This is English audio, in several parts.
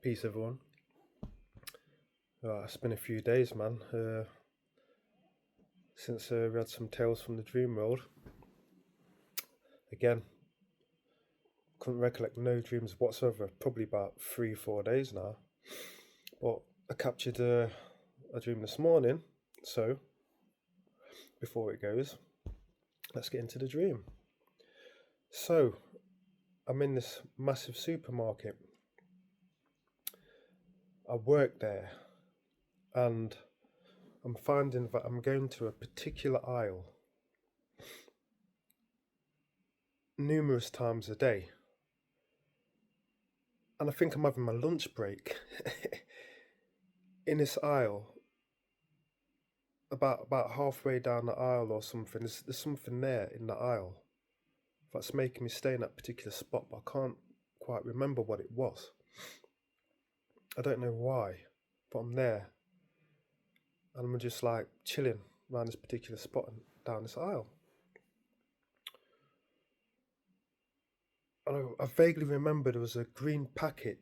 Peace, everyone. It's been a few days, man, since we had some tales from the dream world. Again, couldn't recollect no dreams whatsoever. Probably about 3, 4 days now. But I captured a dream this morning. So, before it goes, let's get into the dream. So, I'm in this massive supermarket. I work there, and I'm finding that I'm going to a particular aisle numerous times a day. And I think I'm having my lunch break in this aisle, about halfway down the aisle or something. There's something there in the aisle that's making me stay in that particular spot, but I can't quite remember what it was. I don't know why, but I'm there, and I'm just like chilling around this particular spot and down this aisle. And I vaguely remember there was a green packet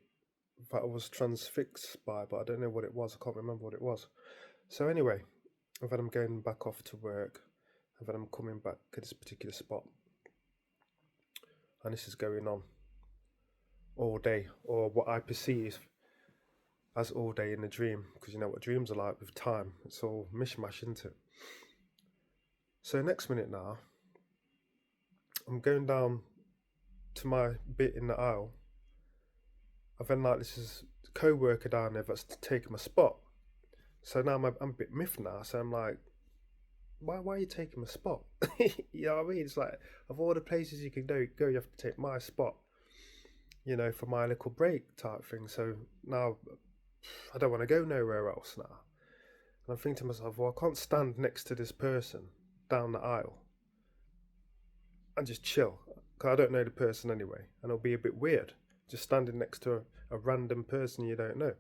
that I was transfixed by, but I don't know what it was. I can't remember what it was. So anyway, and then I'm going back off to work, and then I'm coming back to this particular spot, and this is going on all day, or what I perceive as all day in a dream, because you know what dreams are like with time. It's all mishmash, isn't it? So next minute now, I'm going down to my bit in the aisle, and then like this is a co-worker down there that's taking my spot. So now I'm a bit miffed now. So I'm like, why are you taking my spot? You know what I mean? It's like, of all the places you can go, you have to take my spot, for my little break type thing. So now I don't want to go nowhere else now. And I'm thinking to myself, well, I can't stand next to this person down the aisle and just chill, because I don't know the person anyway, and it'll be a bit weird just standing next to a random person you don't know.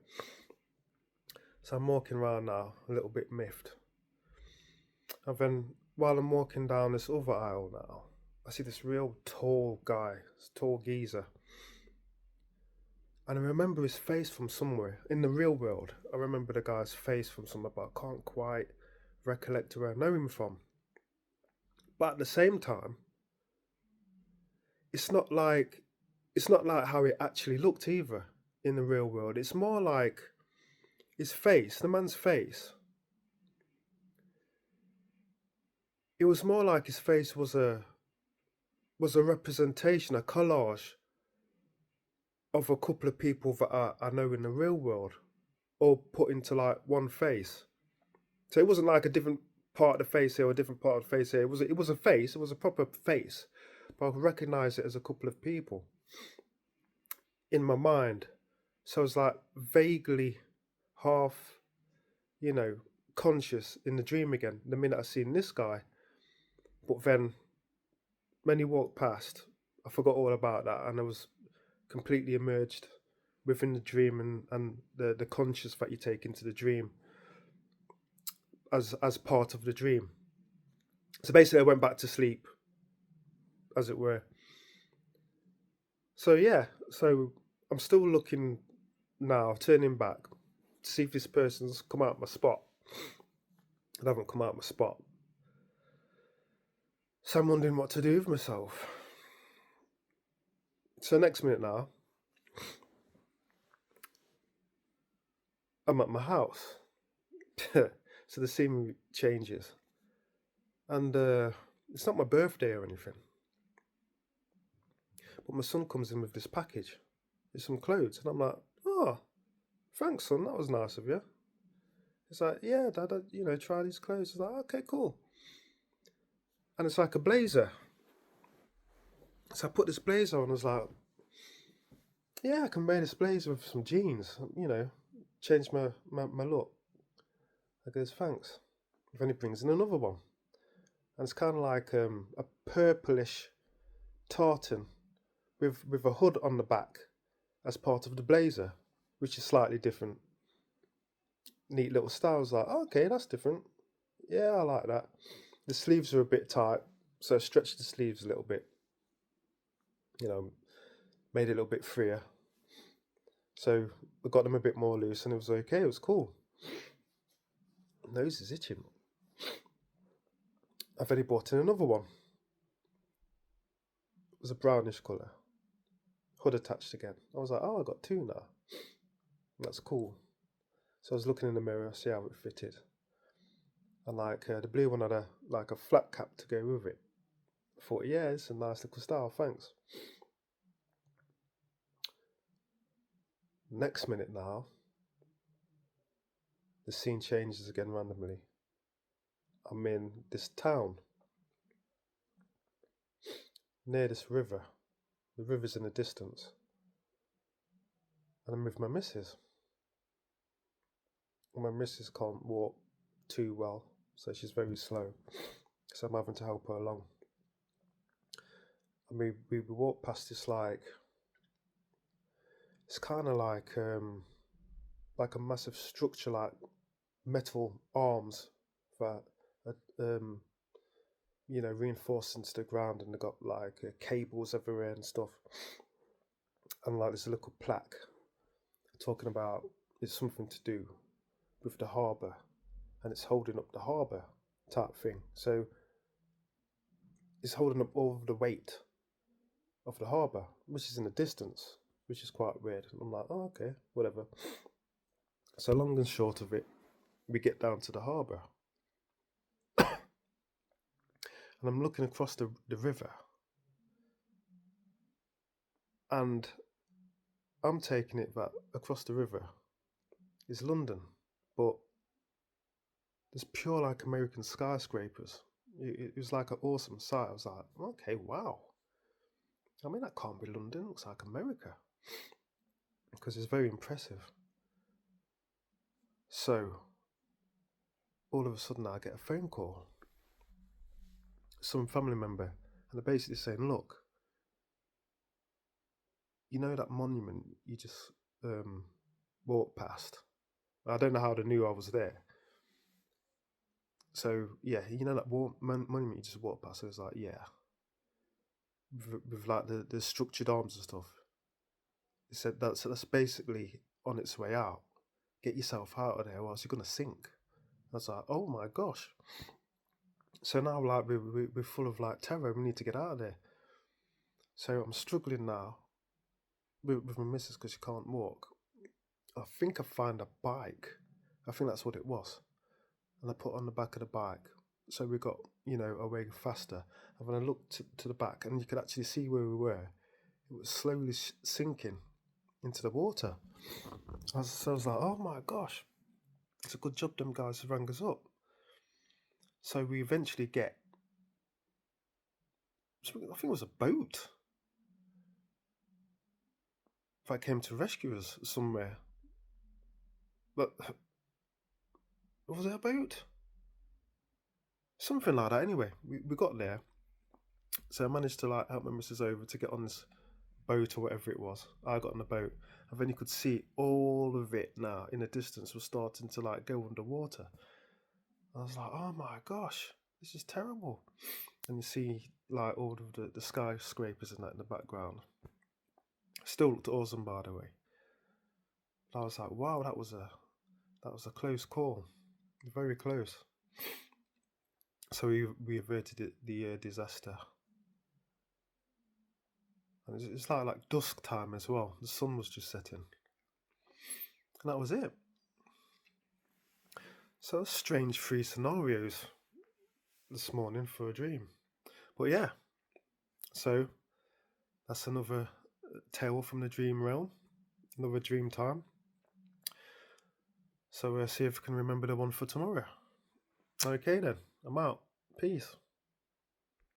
So I'm walking around now, a little bit miffed. And then while I'm walking down this other aisle now, I see this real tall guy, this tall geezer. And I remember his face from somewhere. In the real world, I remember the guy's face from somewhere, but I can't quite recollect where I know him from. But at the same time, it's not like how it actually looked either in the real world. It's more like his face, the man's face. It was more like his face was a representation, a collage of a couple of people that I know in the real world, all put into like one face. So it wasn't like a different part of the face here or a different part of the face here. It was a face, it was a proper face, but I could recognize it as a couple of people in my mind. So I was like vaguely half, conscious in the dream again the minute I seen this guy. But then when he walked past, I forgot all about that, and I was completely immersed within the dream and the conscious that you take into the dream as part of the dream. So basically I went back to sleep, as it were. So yeah, so I'm still looking now, turning back to see if this person's come out my spot. They haven't come out my spot. So I'm wondering what to do with myself. So next minute now, I'm at my house. So the scene changes. And it's not my birthday or anything. But my son comes in with this package. It's some clothes. And I'm like, oh, thanks, son. That was nice of you. He's like, yeah, Dad, try these clothes. I was like, okay, cool. And it's like a blazer. So I put this blazer on. I was like, yeah, I can wear this blazer with some jeans, change my look. I goes, thanks. Then he brings in another one. And it's kind of like a purplish tartan with a hood on the back as part of the blazer, which is slightly different. Neat little style. I was like, oh, okay, that's different. Yeah, I like that. The sleeves are a bit tight, so I stretched the sleeves a little bit. Made it a little bit freer. So we got them a bit more loose and it was okay, it was cool. Nose is itching. I've already bought in another one. It was a brownish colour. Hood attached again. I was like, oh, I got two now. That's cool. So I was looking in the mirror, see how it fitted. And like the blue one had a flat cap to go with it. I thought, yeah, it's a nice little style, thanks. Next minute now, the scene changes again randomly. I'm in this town near this river. The river's in the distance. And I'm with my missus. And my missus can't walk too well, so she's very slow. So I'm having to help her along. And we walk past this it's kind of like a massive structure, like metal arms that are reinforced into the ground, and they've got like cables everywhere and stuff. And like there's a little plaque talking about it's something to do with the harbour, and it's holding up the harbour type thing. So it's holding up all of the weight of the harbour, which is in the distance, which is quite weird. And I'm like, oh, okay, whatever. So long and short of it, we get down to the harbour. And I'm looking across the river. And I'm taking it that across the river is London. But there's pure like American skyscrapers. It was like an awesome sight. I was like, okay, wow. I mean, that can't be London. It looks like America. Because it's very impressive. So, all of a sudden I get a phone call. Some family member. And they're basically saying, look, you know that monument you just walked past? I don't know how they knew I was there. So, yeah, you know that monument you just walked past? So it's like, yeah. With like the structured arms and stuff. They said that's basically on its way out. Get yourself out of there or else you're going to sink. I was like, oh my gosh. So now like we're full of like terror. We need to get out of there. So I'm struggling now with my missus because she can't walk. I think I find a bike. I think that's what it was. And I put on the back of the bike. So we got, away faster. And when I looked to the back and you could actually see where we were, it was slowly sinking into the water. I was like, oh my gosh. It's a good job them guys rang us up. So we eventually get, I think it was a boat that came to rescue us somewhere. But was it a boat? Something like that. Anyway, we got there. So I managed to like help my missus over to get on this boat or whatever it was. I got on the boat, and then you could see all of it now in the distance was starting to like go underwater. I was like, oh my gosh, this is terrible. And you see like all of the skyscrapers and that in the background. Still looked awesome, by the way. But I was like, wow, that was a close call, very close. So we averted the disaster. And it's like dusk time as well. The sun was just setting. And that was it. So strange three scenarios this morning for a dream. But yeah, so that's another tale from the dream realm, another dream time. So see if I can remember the one for tomorrow. Okay then, I'm out. Peace.